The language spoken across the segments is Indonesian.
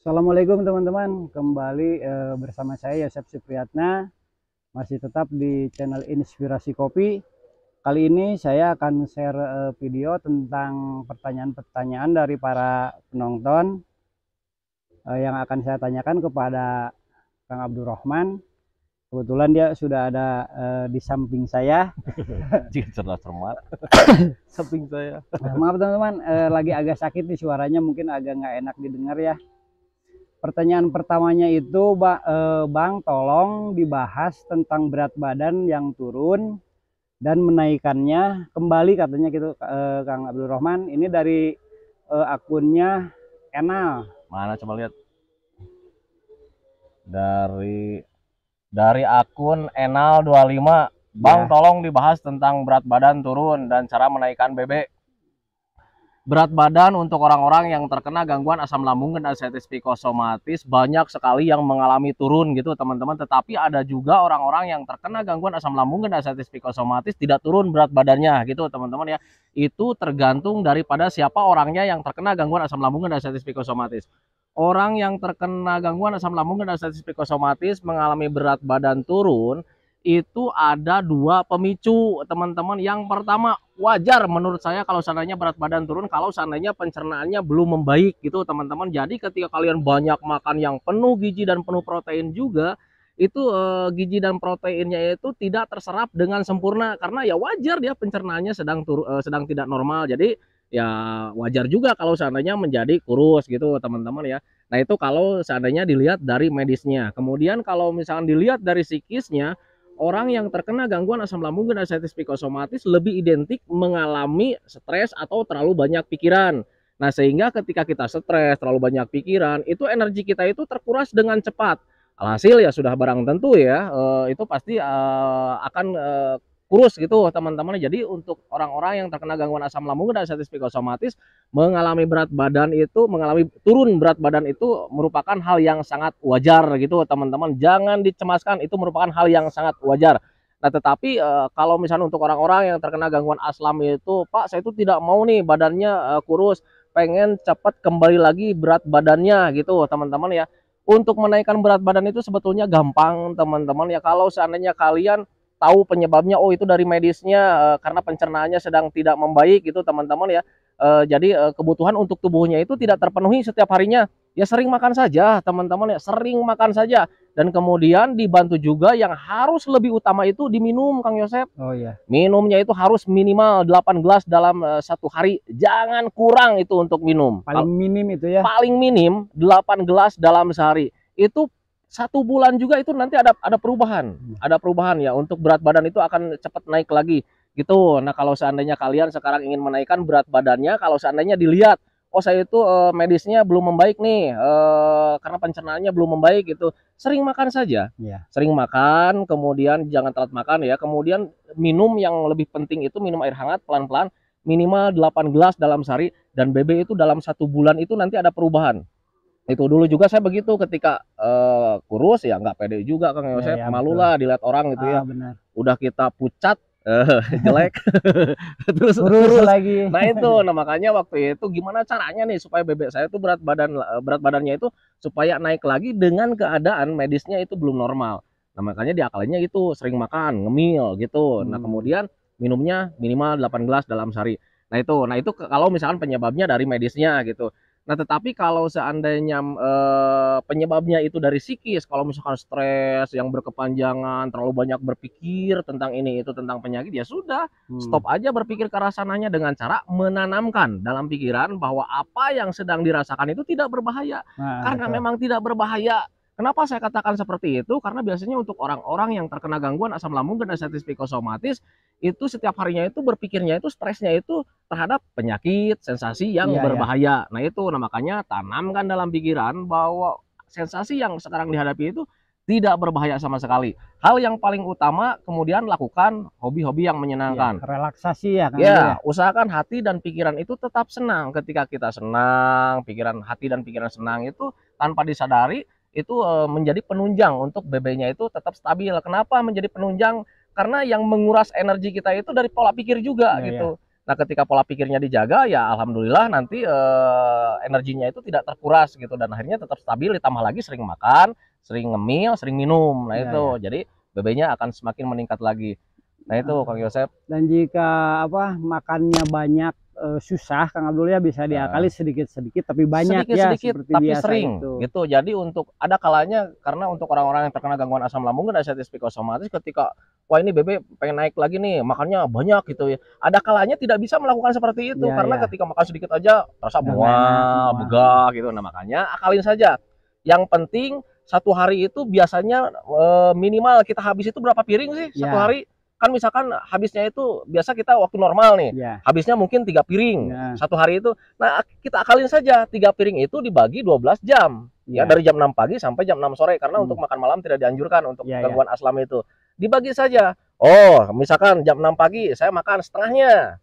Assalamualaikum teman-teman, kembali bersama saya Yosep Supriyatna, masih tetap di channel Inspirasi Kopi. Kali ini saya akan share video tentang pertanyaan-pertanyaan dari para penonton yang akan saya tanyakan kepada Kang Abdurrahman. Kebetulan dia sudah ada di samping saya. Jika cerdas cermat, samping saya. Maaf teman-teman, lagi agak sakit nih suaranya, mungkin agak nggak enak didengar ya. Pertanyaan pertamanya itu, Bang, tolong dibahas tentang berat badan yang turun dan menaikannya kembali katanya gitu, Kang Abdul Rahman. Ini dari akunnya Enal. Mana coba lihat dari akun Enal 25. Bang, Ya. tolong dibahas tentang berat badan turun dan cara menaikkan BB. Berat badan untuk orang-orang yang terkena gangguan asam lambung dan ascites psikosomatis banyak sekali yang mengalami turun gitu teman-teman. Tetapi ada juga orang-orang yang terkena gangguan asam lambung dan ascites psikosomatis tidak turun berat badannya gitu teman-teman ya. Itu tergantung daripada siapa orangnya yang terkena gangguan asam lambung dan ascites psikosomatis. Orang yang terkena gangguan asam lambung dan ascites psikosomatis mengalami berat badan turun itu ada dua pemicu teman-teman. Yang pertama, wajar menurut saya kalau seandainya berat badan turun kalau seandainya pencernaannya belum membaik gitu teman-teman. Jadi ketika kalian banyak makan yang penuh gizi dan penuh protein juga, itu gizi dan proteinnya itu tidak terserap dengan sempurna karena ya wajar dia pencernaannya sedang tidak normal. Jadi ya wajar juga kalau seandainya menjadi kurus gitu teman-teman ya. Nah itu kalau seandainya dilihat dari medisnya. Kemudian kalau misalkan dilihat dari psikisnya, orang yang terkena gangguan asam lambung dan ascites psikosomatis lebih identik mengalami stres atau terlalu banyak pikiran. Nah, sehingga ketika kita stres, terlalu banyak pikiran, itu energi kita itu terkuras dengan cepat. Alhasil ya sudah barang tentu ya, itu pasti akan kurus gitu teman-teman. Jadi untuk orang-orang yang terkena gangguan asam lambung dan ascites psikosomatis mengalami turun berat badan itu merupakan hal yang sangat wajar gitu teman-teman. Jangan dicemaskan, itu merupakan hal yang sangat wajar. Nah tetapi kalau misalnya untuk orang-orang yang terkena gangguan asam itu, Pak saya itu tidak mau nih badannya kurus, pengen cepat kembali lagi berat badannya gitu teman-teman ya. Untuk menaikkan berat badan itu sebetulnya gampang teman-teman ya, kalau seandainya kalian tahu penyebabnya, oh itu dari medisnya karena pencernaannya sedang tidak membaik gitu teman-teman ya. Jadi kebutuhan untuk tubuhnya itu tidak terpenuhi setiap harinya, ya sering makan saja teman-teman ya, sering makan saja. Dan kemudian dibantu juga yang harus lebih utama itu diminum Kang Yosep. Oh iya. Minumnya itu harus minimal 8 gelas dalam satu hari, jangan kurang itu untuk minum. Paling minim itu ya. Paling minim 8 gelas dalam sehari. Itu 1 bulan juga itu nanti ada perubahan ya, untuk berat badan itu akan cepat naik lagi gitu. Nah kalau seandainya kalian sekarang ingin menaikkan berat badannya, kalau seandainya dilihat oh saya itu medisnya belum membaik nih karena pencernaannya belum membaik gitu, sering makan saja Ya. sering makan, kemudian jangan telat makan ya, kemudian minum, yang lebih penting itu minum air hangat pelan-pelan minimal 8 gelas dalam sehari, dan BB itu dalam 1 bulan itu nanti ada perubahan. Itu dulu juga saya begitu ketika kurus ya, nggak pede juga Kang Yosep, Ya, malu betul. lah dilihat orang gitu ya. Benar. Udah kita pucat jelek terus Kurus lagi. nah itu, nah makanya waktu itu gimana caranya nih supaya bebek saya tuh berat badannya itu supaya naik lagi dengan keadaan medisnya itu belum normal. Nah makanya diakalinnya itu sering makan, ngemil gitu. Nah kemudian minumnya minimal 8 gelas dalam sehari. Nah itu kalau misalkan penyebabnya dari medisnya gitu. Nah tetapi kalau seandainya penyebabnya itu dari psikis, kalau misalkan stres yang berkepanjangan, terlalu banyak berpikir tentang ini itu tentang penyakit, ya sudah, stop aja berpikir ke arah sananya dengan cara menanamkan dalam pikiran bahwa apa yang sedang dirasakan itu tidak berbahaya. Karena Betul. memang tidak berbahaya. Kenapa saya katakan seperti itu? Karena biasanya untuk orang-orang yang terkena gangguan asam lambung dan ascites psikosomatis itu setiap harinya itu berpikirnya itu, stresnya itu terhadap penyakit, sensasi yang Iya, iya. berbahaya. Nah itu, nah makanya tanamkan dalam pikiran bahwa sensasi yang sekarang dihadapi itu tidak berbahaya sama sekali. Hal yang paling utama kemudian lakukan hobi-hobi yang Ya, menyenangkan. relaksasi ya Kang Ya, Abdul ya. usahakan hati dan pikiran itu tetap senang. Ketika kita senang, hati dan pikiran senang itu tanpa disadari itu menjadi penunjang untuk BB-nya itu tetap stabil. Kenapa menjadi penunjang? Karena yang menguras energi kita itu dari pola pikir juga Ya, ya. gitu. Nah, ketika pola pikirnya dijaga, ya alhamdulillah nanti energinya itu tidak terkuras gitu, dan akhirnya tetap stabil, ditambah lagi sering makan, sering ngemil, sering minum. Nah, Ya, itu. ya. Jadi BB-nya akan semakin meningkat lagi. Nah, itu Kang Yosep. Dan jika makannya banyak susah, Kang Abdul ya, bisa diakali sedikit-sedikit tapi banyak ya, Sedikit-sedikit seperti tapi biasa sering itu. gitu. Jadi untuk ada kalanya, karena untuk orang-orang yang terkena gangguan asam lambung dan diabetes psikosomatis, ketika wah ini BB pengen naik lagi nih, makannya banyak gitu ya. Ada kalanya tidak bisa melakukan seperti itu, Ya, karena ya. ketika makan sedikit aja rasa Udah nggak enak, mual, begah gitu. Nah, makanya akalin saja. Yang penting satu hari itu biasanya minimal kita habis itu berapa piring sih satu Ya. hari? Kan misalkan habisnya itu biasa kita waktu normal nih, Ya. habisnya mungkin 3 piring Ya. satu hari itu. Nah, kita akalin saja 3 piring itu dibagi 12 jam. Ya, Ya. dari jam 6 pagi sampai jam 6 sore, karena untuk makan malam tidak dianjurkan untuk Ya, ya. gangguan asam itu. Dibagi saja. Oh, misalkan jam 6 pagi saya makan setengahnya.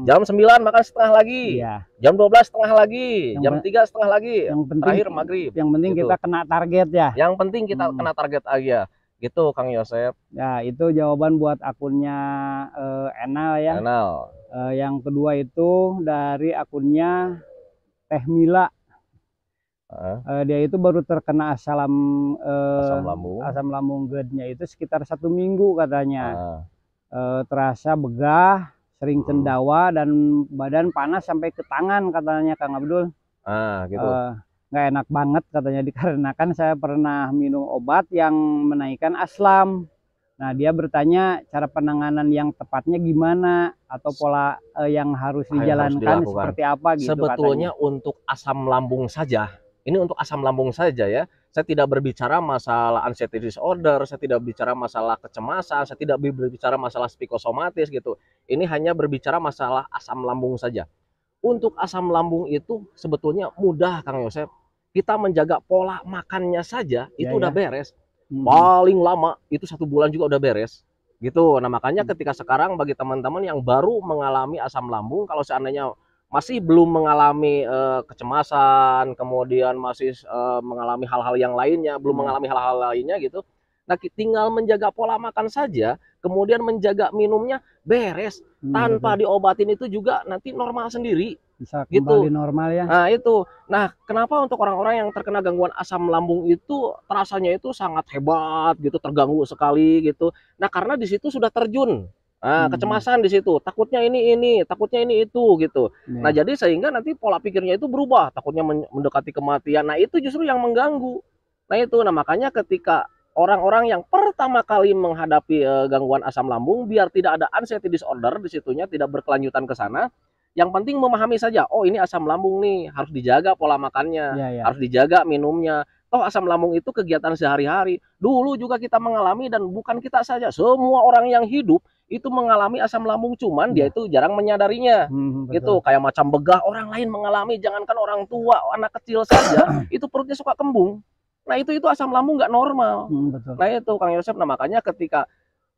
Jam 9 makan setengah lagi. Ya. Jam 12 setengah lagi. Yang Jam 3 setengah lagi. Yang penting Terakhir maghrib. Yang penting gitu. kita kena target ya. Yang penting kita kena target aja. Gitu Kang Yosep. Ya, itu jawaban buat akunnya Enal ya. Enal. Yang kedua itu dari akunnya Teh Mila. Dia itu baru terkena asam lambung GERD-nya itu sekitar 1 minggu katanya. Terasa begah, sering cendawa, dan badan panas sampai ke tangan katanya Kang Abdul. Gitu. Nggak enak banget katanya, dikarenakan saya pernah minum obat yang menaikkan asam. Nah, dia bertanya cara penanganan yang tepatnya gimana, atau pola yang harus dijalankan seperti apa gitu. Sebetulnya katanya. Untuk asam lambung saja, ini untuk asam lambung saja ya. Saya tidak berbicara masalah anxiety disorder, saya tidak bicara masalah kecemasan, saya tidak berbicara masalah psikosomatis gitu. Ini hanya berbicara masalah asam lambung saja. Untuk asam lambung itu sebetulnya mudah Kang Yosep. Kita menjaga pola makannya saja itu udah beres. Paling lama itu 1 bulan juga udah beres gitu. Nah, makanya ketika sekarang bagi teman-teman yang baru mengalami asam lambung, kalau seandainya masih belum mengalami kecemasan, kemudian masih mengalami hal-hal yang lainnya, belum mengalami hal-hal lainnya gitu, nah tinggal menjaga pola makan saja, kemudian menjaga minumnya, beres. Tanpa diobatin itu juga nanti normal sendiri. Bisa kembali normal ya. Nah, itu. Nah, kenapa untuk orang-orang yang terkena gangguan asam lambung itu terasanya itu sangat hebat gitu, terganggu sekali gitu. Nah, karena di situ sudah terjun. Nah, kecemasan di situ. Takutnya ini, takutnya ini itu gitu. Nah, jadi sehingga nanti pola pikirnya itu berubah, takutnya mendekati kematian. Nah, itu justru yang mengganggu. Nah, itu. Nah, makanya ketika orang-orang yang pertama kali menghadapi gangguan asam lambung, biar tidak ada anxiety disorder di situnya, tidak berkelanjutan ke sana. Yang penting memahami saja, oh ini asam lambung nih, harus dijaga pola makannya, harus dijaga minumnya. Toh asam lambung itu kegiatan sehari-hari. Dulu juga kita mengalami, dan bukan kita saja, semua orang yang hidup itu mengalami asam lambung, cuman dia itu jarang menyadarinya. Gitu, kayak macam begah orang lain mengalami, jangankan orang tua, anak kecil saja itu perutnya suka kembung. Nah, itu asam lambung nggak normal. Nah, itu Kang Yosep. Nah, makanya ketika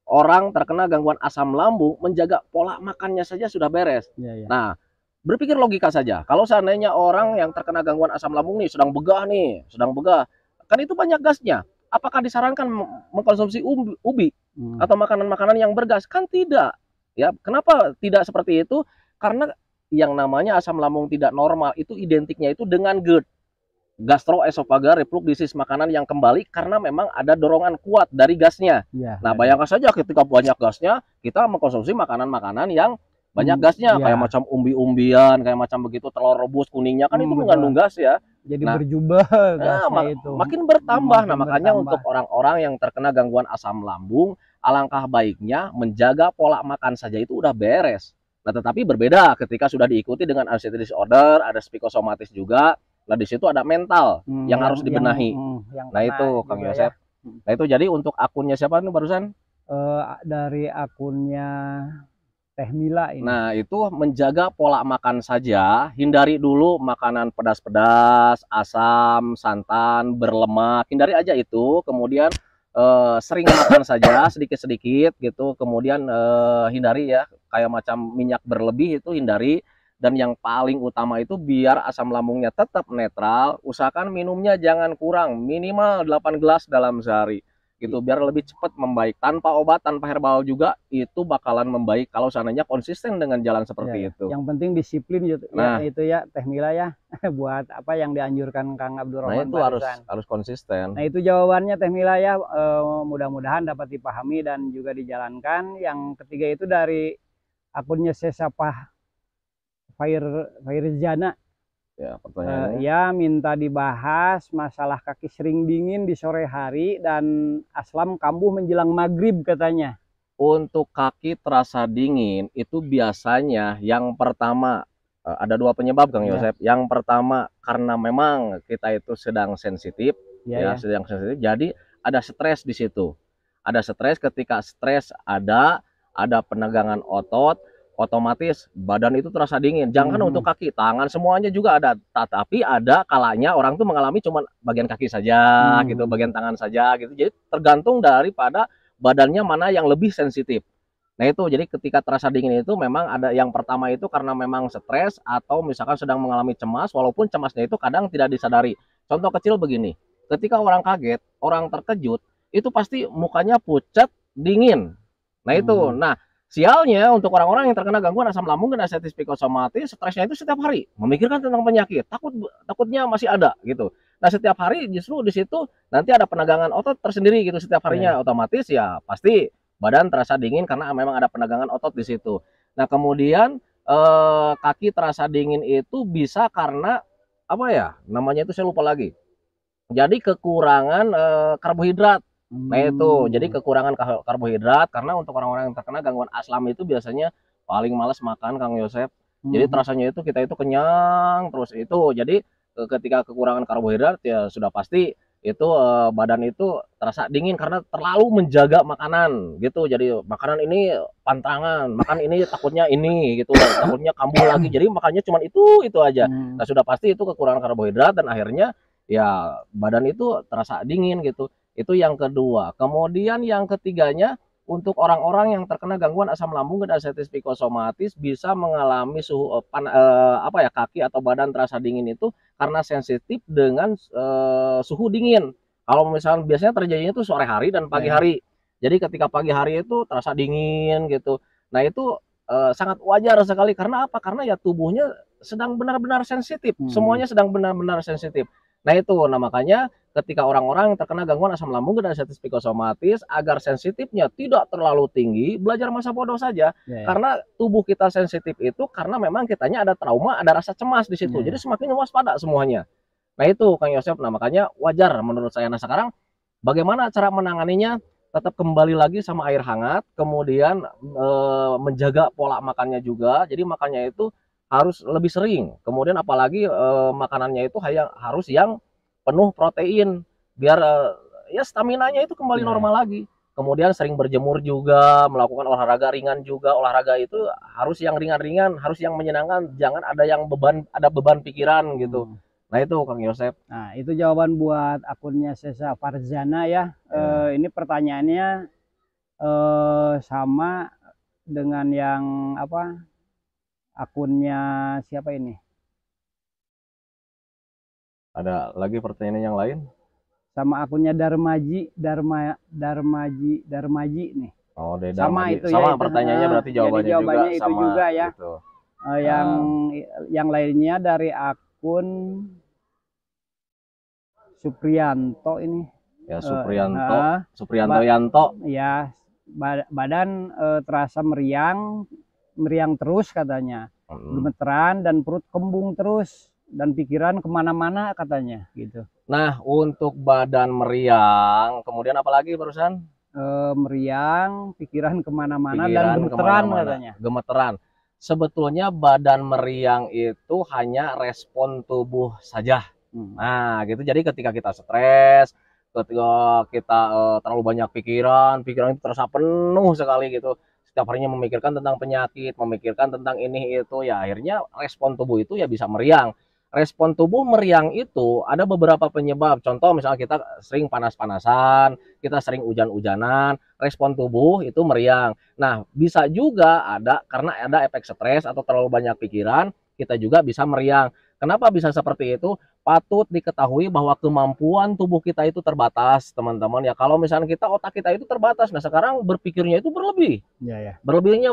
orang terkena gangguan asam lambung, menjaga pola makannya saja sudah beres. Nah, berpikir logika saja. Kalau seandainya orang yang terkena gangguan asam lambung nih, sedang begah, kan itu banyak gasnya. Apakah disarankan mengkonsumsi ubi atau makanan-makanan yang bergas? Kan tidak. Ya, kenapa tidak seperti itu? Karena yang namanya asam lambung tidak normal itu identiknya itu dengan GERD. Gastroesophageal reflux disease, makanan yang kembali karena memang ada dorongan kuat dari gasnya. Nah, bayangkan saja ketika banyak gasnya, kita mengkonsumsi makanan-makanan yang banyak gasnya, kayak macam umbi-umbian, kayak macam begitu, telur rebus kuningnya kan itu mengandung gas ya. Jadi berjubah gasnya itu. Makin bertambah. Nah, makanya untuk orang-orang yang terkena gangguan asam lambung, alangkah baiknya menjaga pola makan saja itu udah beres. Nah, tetapi berbeda ketika sudah diikuti dengan anxiety disorder, ada psikosomatis juga. Nah, di situ ada mental yang harus dibenahi. Nah, itu Kang Yosep. Nah, itu jadi untuk akunnya siapa nih barusan? Dari akunnya Teh Mila ini. Nah, itu menjaga pola makan saja, hindari dulu makanan pedas-pedas, asam, santan, berlemak, hindari aja itu. Kemudian sering makan saja sedikit-sedikit gitu. Kemudian hindari ya, kayak macam minyak berlebih itu hindari. Dan yang paling utama itu biar asam lambungnya tetap netral, usahakan minumnya jangan kurang, minimal 8 gelas dalam sehari. gitu, biar lebih cepat membaik. Tanpa obat, tanpa herbal juga itu bakalan membaik kalau seandainya konsisten dengan jalan seperti itu. Yang penting disiplin gitu. Nah, ya, itu ya Teh Mila ya. Buat apa yang dianjurkan Kang Abdurrahman itu barusan. harus konsisten. Nah, itu jawabannya Teh Mila ya. Mudah-mudahan dapat dipahami dan juga dijalankan. Yang ketiga itu dari akunnya Sesapah Fairzana. Ya, pertanyaannya. Ya, minta dibahas masalah kaki sering dingin di sore hari dan aslam kambuh menjelang maghrib katanya. Untuk kaki terasa dingin itu biasanya yang pertama ada dua penyebab Kang Yosep. Yang pertama karena memang kita itu sedang sensitif, sedang sensitif. Jadi ada stres di situ. Ada stres, ketika stres ada penegangan otot, otomatis badan itu terasa dingin. Jangan untuk kaki, tangan semuanya juga ada. Tapi ada kalanya orang tuh mengalami cuma bagian kaki saja gitu, bagian tangan saja gitu. Jadi tergantung daripada badannya mana yang lebih sensitif. Nah itu, jadi ketika terasa dingin itu memang ada yang pertama itu karena memang stres atau misalkan sedang mengalami cemas, walaupun cemasnya itu kadang tidak disadari. Contoh kecil begini, ketika orang kaget, orang terkejut, itu pasti mukanya pucat, dingin. Nah itu, nah sialnya untuk orang-orang yang terkena gangguan asam lambung dan ascites psikosomatis, stresnya itu setiap hari, memikirkan tentang penyakit, takutnya masih ada gitu. Nah setiap hari justru di situ nanti ada penegangan otot tersendiri gitu setiap harinya, otomatis ya pasti badan terasa dingin karena memang ada penegangan otot di situ. Nah kemudian kaki terasa dingin itu bisa karena apa ya namanya itu saya lupa lagi. Jadi kekurangan karbohidrat. Nah itu, jadi kekurangan karbohidrat karena untuk orang-orang yang terkena gangguan asam itu biasanya paling males makan Kang Yosep. Jadi terasanya itu kita itu kenyang terus itu. Jadi ketika kekurangan karbohidrat ya sudah pasti itu badan itu terasa dingin karena terlalu menjaga makanan gitu. Jadi makanan ini pantangan, makan ini takutnya ini gitu, takutnya kambuh lagi. Jadi makannya cuma itu aja. Nah sudah pasti itu kekurangan karbohidrat dan akhirnya ya badan itu terasa dingin gitu. Itu yang kedua. Kemudian yang ketiganya untuk orang-orang yang terkena gangguan asam lambung dan ascites psikosomatis bisa mengalami suhu kaki atau badan terasa dingin itu karena sensitif dengan suhu dingin. Kalau misalnya biasanya terjadinya itu sore hari dan pagi hari. Jadi ketika pagi hari itu terasa dingin gitu. Nah itu sangat wajar sekali karena apa? Karena ya tubuhnya sedang benar-benar sensitif. Semuanya sedang benar-benar sensitif. Nah itu, nah makanya ketika orang-orang yang terkena gangguan asam lambung dan ascites psikosomatis agar sensitifnya tidak terlalu tinggi, belajar masa bodoh saja. Karena tubuh kita sensitif itu karena memang kitanya ada trauma, ada rasa cemas di situ. Jadi semakin waspada semuanya. Nah itu Kang Yosep, nah makanya wajar menurut saya. Nah sekarang bagaimana cara menanganinya? Tetap kembali lagi sama air hangat, kemudian menjaga pola makannya juga. Jadi makannya itu harus lebih sering. Kemudian apalagi makanannya itu harus yang penuh protein biar ya staminanya itu kembali normal lagi. Kemudian sering berjemur juga, melakukan olahraga ringan juga. Olahraga itu harus yang ringan-ringan, harus yang menyenangkan, jangan ada yang beban pikiran gitu. Nah itu Kang Yosep. Nah itu jawaban buat akunnya Sesa Farzana ya. Ini pertanyaannya sama dengan yang apa? Akunnya siapa ini? Ada lagi pertanyaan yang lain? Sama akunnya Darmaji nih. Oh, sama itu sama ya. Pertanyaannya berarti jawabannya juga itu sama juga ya. Gitu. Yang lainnya dari akun Supriyanto ini. Ya Supriyanto Yanto. Ya, badan terasa meriang terus katanya, gemeteran dan perut kembung terus dan pikiran kemana-mana katanya gitu. Nah untuk badan meriang, kemudian apalagi barusan? Meriang, pikiran kemana-mana dan gemeteran katanya. Gemeteran. Sebetulnya badan meriang itu hanya respon tubuh saja. Nah gitu, jadi ketika kita stres, ketika kita terlalu banyak pikiran itu terasa penuh sekali gitu. Setiap harinya memikirkan tentang penyakit, memikirkan tentang ini itu, ya akhirnya respon tubuh itu ya bisa meriang. Respon tubuh meriang itu ada beberapa penyebab. Contoh misalnya kita sering panas-panasan, kita sering hujan-hujanan, respon tubuh itu meriang. Nah bisa juga ada karena ada efek stres atau terlalu banyak pikiran, kita juga bisa meriang. Kenapa bisa seperti itu? Patut diketahui bahwa kemampuan tubuh kita itu terbatas, teman-teman ya. Kalau misalnya kita otak kita itu terbatas, nah sekarang berpikirnya itu berlebih. Ya, ya. Berlebihnya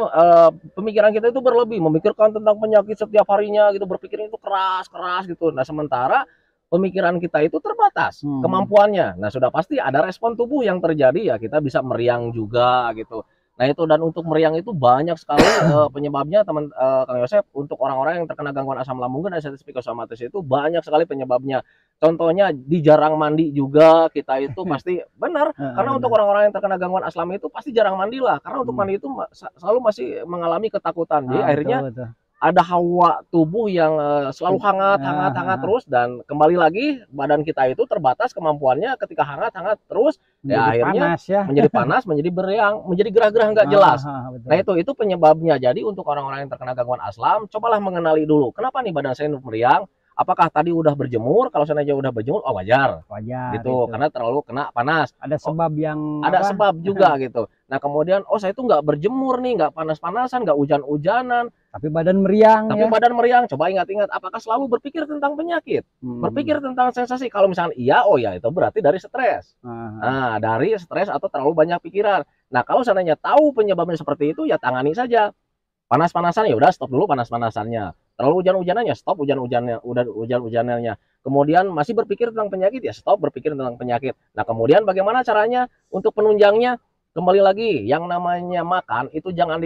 pemikiran kita itu berlebih, memikirkan tentang penyakit setiap harinya gitu, berpikirnya itu keras gitu. Nah, sementara pemikiran kita itu terbatas kemampuannya. Nah, sudah pasti ada respon tubuh yang terjadi ya, kita bisa meriang juga gitu. Nah, itu dan untuk meriang itu banyak sekali penyebabnya Kang Yosep. Untuk orang-orang yang terkena gangguan asam lambung dan diabetes psikosomatis itu banyak sekali penyebabnya. Contohnya di jarang mandi juga kita itu pasti benar, karena untuk orang-orang yang terkena gangguan asam itu pasti jarang mandi lah, karena untuk mandi itu selalu masih mengalami ketakutan. Jadi akhirnya betul. ada hawa tubuh yang selalu hangat terus, dan kembali lagi badan kita itu terbatas kemampuannya ketika hangat terus ya akhirnya panas, ya. menjadi panas, menjadi beriang, menjadi gerah-gerah nggak jelas. Nah, itu penyebabnya. Jadi untuk orang-orang yang terkena gangguan asam, cobalah mengenali dulu kenapa nih badan saya meriang. Apakah tadi udah berjemur? Kalau seandainya udah berjemur, oh wajar gitu, karena terlalu kena panas. Ada sebab yang ada sebab juga gitu. Nah, kemudian saya itu nggak berjemur nih, nggak panas-panasan, nggak hujan-hujanan, tapi badan meriang. Badan meriang. Coba ingat-ingat, apakah selalu berpikir tentang penyakit, berpikir tentang sensasi? Kalau misalnya iya, oh ya itu berarti dari stres. Nah, dari stres atau terlalu banyak pikiran. Nah, kalau seandainya tahu penyebabnya seperti itu, ya tangani saja. Panas-panasan ya udah stop dulu panas-panasannya. Terlalu hujan-hujanannya, stop hujan-hujanannya. Kemudian masih berpikir tentang penyakit, ya stop berpikir tentang penyakit. Nah, kemudian bagaimana caranya untuk penunjangnya? Kembali lagi, yang namanya makan itu jangan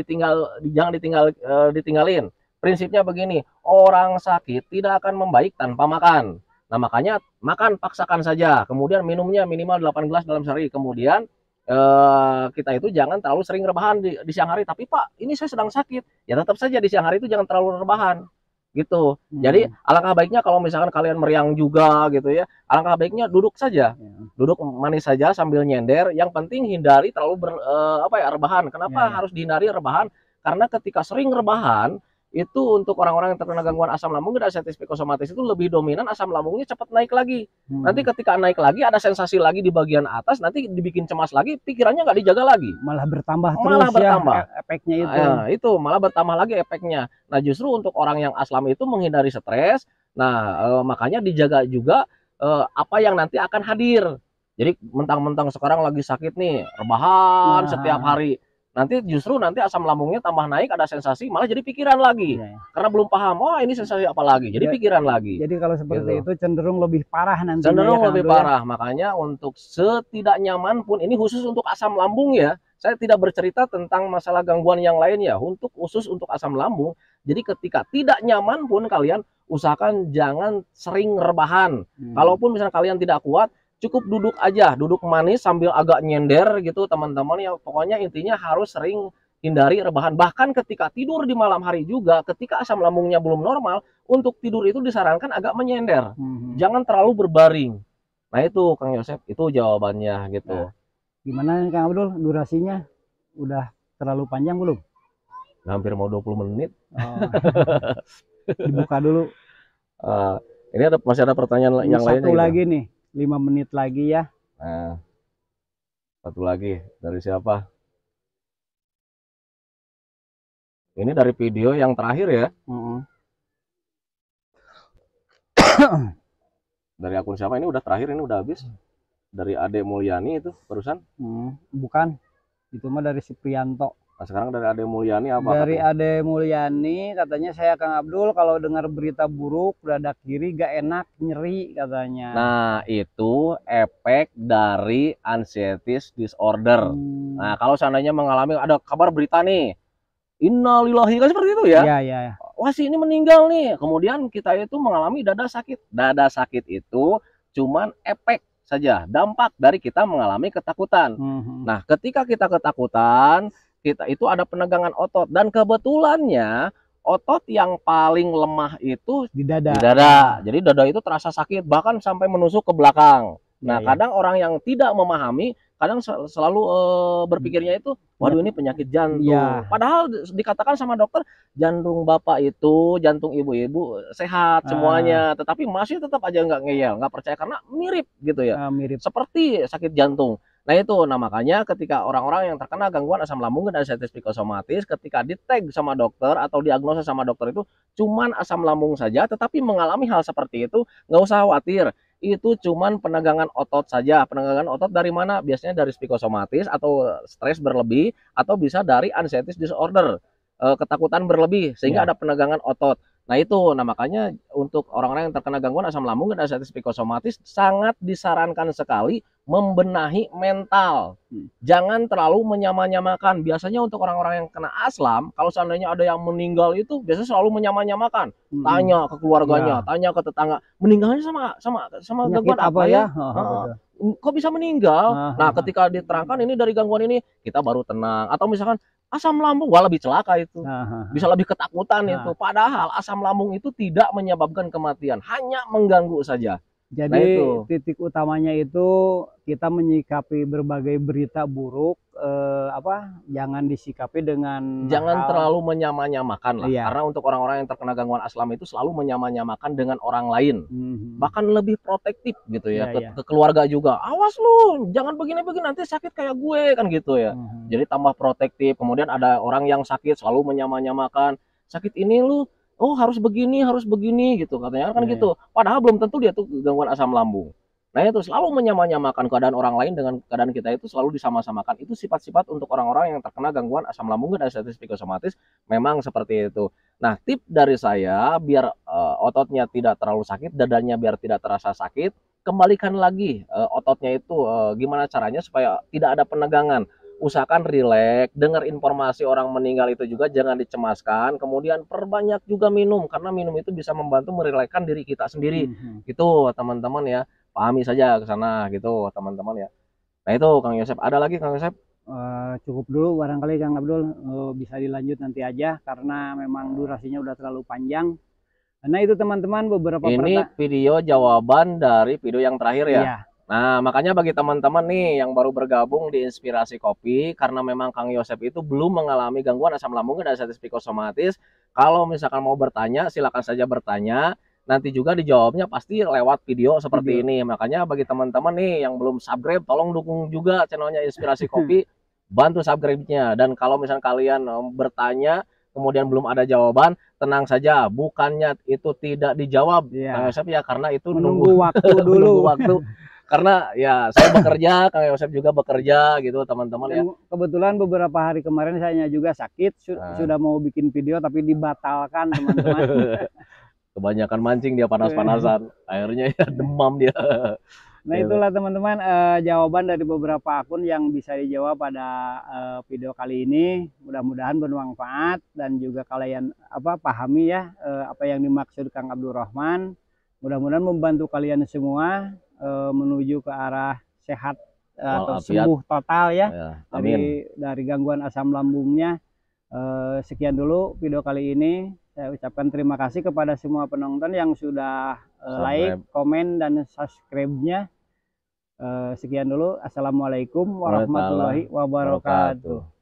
ditinggalin. Prinsipnya begini, orang sakit tidak akan membaik tanpa makan. Nah, makanya makan paksakan saja. Kemudian minumnya minimal 8 gelas dalam sehari. Kemudian kita itu jangan terlalu sering rebahan di siang hari. Tapi Pak, ini saya sedang sakit. Ya tetap saja di siang hari itu jangan terlalu rebahan gitu. Jadi alangkah baiknya kalau misalkan kalian meriang juga gitu ya, alangkah baiknya duduk saja, duduk manis saja sambil nyender. Yang penting hindari terlalu rebahan. Kenapa harus dihindari rebahan? Karena ketika sering rebahan itu untuk orang-orang yang terkena gangguan asam lambung dan diabetes psikosomatis itu lebih dominan asam lambungnya cepat naik lagi. Nanti ketika naik lagi ada sensasi lagi di bagian atas, nanti dibikin cemas lagi, pikirannya nggak dijaga lagi, malah bertambah efeknya itu. Itu malah bertambah lagi efeknya. Nah, justru untuk orang yang asam itu menghindari stres. Nah, makanya dijaga juga apa yang nanti akan hadir. Jadi mentang-mentang sekarang lagi sakit nih, rebahan setiap hari, nanti justru asam lambungnya tambah naik, ada sensasi, malah jadi pikiran lagi. Karena belum paham, ini sensasi apa lagi, jadi pikiran lagi. Jadi kalau seperti itu cenderung lebih parah nantinya. Cenderung lebih parah. Makanya untuk setidak nyaman pun, ini khusus untuk asam lambung ya, saya tidak bercerita tentang masalah gangguan yang lain ya, khusus untuk asam lambung. Jadi ketika tidak nyaman pun kalian usahakan jangan sering rebahan. Kalaupun misalnya kalian tidak kuat, cukup duduk aja, duduk manis sambil agak nyender gitu teman-teman ya. Pokoknya intinya harus sering hindari rebahan. Bahkan ketika tidur di malam hari juga, ketika asam lambungnya belum normal, untuk tidur itu disarankan agak menyender, jangan terlalu berbaring. Nah, itu Kang Yosep, itu jawabannya gitu. Gimana Kang Abdul, durasinya udah terlalu panjang belum? Hampir mau 20 menit. Dibuka dulu. Ini masih ada pertanyaan yang lain. Satu lagi nih, 5 menit lagi ya. Nah, satu lagi dari siapa? Ini dari video yang terakhir ya. Dari akun siapa ini? Udah terakhir, ini udah habis. Dari Ade Mulyani itu barusan? Bukan, itu mah dari Supriyanto. Nah, sekarang dari Ade Mulyani apa? Dari Ade Mulyani katanya, saya Kang Abdul kalau dengar berita buruk dada kiri gak enak, nyeri katanya. Nah, itu efek dari anxiety disorder. Nah, kalau seandainya mengalami ada kabar berita nih, innalillahi, kan seperti itu ya. Iya. Wah, si ini meninggal nih. Kemudian kita itu mengalami dada sakit. Dada sakit itu cuman efek saja, dampak dari kita mengalami ketakutan. Nah, ketika kita ketakutan, kita itu ada penegangan otot, dan kebetulannya otot yang paling lemah itu di dada. Jadi dada itu terasa sakit bahkan sampai menusuk ke belakang. Nah, kadang orang yang tidak memahami kadang selalu berpikirnya itu, waduh ini penyakit jantung. Padahal dikatakan sama dokter, jantung bapak itu, jantung ibu-ibu sehat semuanya, tetapi masih tetap aja nggak ngeyel, nggak percaya karena mirip gitu ya, mirip seperti sakit jantung. Nah itu, nah makanya ketika orang-orang yang terkena gangguan asam lambung dan diabetes psikosomatis, ketika di-tag sama dokter atau diagnosa sama dokter itu cuman asam lambung saja, tetapi mengalami hal seperti itu, nggak usah khawatir. Itu cuman penegangan otot saja. Penegangan otot dari mana? Biasanya dari psikosomatis atau stres berlebih, atau bisa dari anxiety disorder, ketakutan berlebih, sehingga Ya. ada penegangan otot. Nah itu, nah makanya untuk orang-orang yang terkena gangguan asam lambung dan anxiety psikosomatis sangat disarankan sekali membenahi mental. Jangan terlalu menyamanyamakan. Biasanya untuk orang-orang yang kena aslam, kalau seandainya ada yang meninggal itu biasanya selalu menyamanyamakan. Tanya ke keluarganya, Ya. tanya ke tetangga, meninggalnya sama Penyakit gangguan apa apa ya? ya? Heeh. Betul. Kok bisa meninggal? Ah, Nah, ah, ah. ketika diterangkan ini dari gangguan ini, kita baru tenang. Atau misalkan asam lambung, wah lebih celaka itu. Ah, ah, Bisa lebih ketakutan ah. itu. Padahal asam lambung itu tidak menyebabkan kematian, hanya mengganggu saja. Nah Jadi itu. titik utamanya itu kita menyikapi berbagai berita buruk, jangan disikapi dengan Jangan hal. terlalu menyamanyamakan lah, Iya. karena untuk orang-orang yang terkena gangguan aslam itu selalu menyamanyamakan dengan orang lain, Mhm. bahkan lebih protektif gitu ya, Iya, ke iya. ke keluarga juga, "Awas lu, jangan begini-begini, nanti sakit kayak gue," kan gitu ya. Mhm. Jadi tambah protektif, kemudian ada orang yang sakit selalu menyamanyamakan, "Sakit ini lu, oh harus begini," gitu katanya kan Iya, iya. gitu. Padahal belum tentu dia tuh gangguan asam lambung. Nah itu, selalu menyamanyamakan keadaan orang lain dengan keadaan kita itu selalu disama-samakan. Itu sifat-sifat untuk orang-orang yang terkena gangguan asam lambung dan diabetes psikosomatis memang seperti itu. Nah, tip dari saya biar ototnya tidak terlalu sakit, dadanya biar tidak terasa sakit, kembalikan lagi ototnya itu gimana caranya supaya tidak ada penegangan. Usahakan rileks, dengar informasi orang meninggal itu juga jangan dicemaskan, kemudian perbanyak juga minum karena minum itu bisa membantu merilekskan diri kita sendiri. Mhm. Gitu teman-teman ya. Pahami saja ke sana gitu teman-teman ya. Nah itu Kang Yosep, ada lagi Kang Yosep? Cukup dulu barangkali Kang Abdul, bisa dilanjut nanti aja karena memang durasinya udah terlalu panjang. Nah itu teman-teman beberapa Ini video jawaban dari video yang terakhir ya. iya, Nah, makanya bagi teman-teman nih yang baru bergabung di Inspirasi Kopi, karena memang Kang Yosep itu belum mengalami gangguan asam lambung dan diabetes psikosomatis, kalau misalkan mau bertanya, silakan saja bertanya. Nanti juga dijawabnya pasti lewat video seperti video. ini. Makanya bagi teman-teman nih yang belum subscribe, tolong dukung juga channelnya Inspirasi Kopi, bantu subscribe-nya. Dan kalau misalkan kalian bertanya, kemudian belum ada jawaban, tenang saja, bukannya itu tidak dijawab, Kang Iya, Yosep ya, karena itu menunggu waktu menunggu dulu. waktu. Karena ya saya bekerja, Kang Yosep juga bekerja gitu teman-teman ya. Dan kebetulan beberapa hari kemarin saya juga sakit, Nah, sudah mau bikin video tapi dibatalkan teman-teman. kebanyakan mancing dia panas-panasan, akhirnya ya demam dia. Nah Gitu. itulah teman-teman, jawaban dari beberapa akun yang bisa dijawab pada video kali ini. Mudah-mudahan bermanfaat dan juga kalian pahami ya apa yang dimaksud Kang Abdul Rahman. Mudah-mudahan membantu kalian semua menuju ke arah sehat atau Walafiat. sembuh total ya Ya, amin. dari gangguan asam lambungnya. Sekian dulu video kali ini. Saya ucapkan terima kasih kepada semua penonton yang sudah like, Subscribe. komen, dan subscribe-nya. Sekian dulu. Assalamualaikum warahmatullahi wabarakatuh.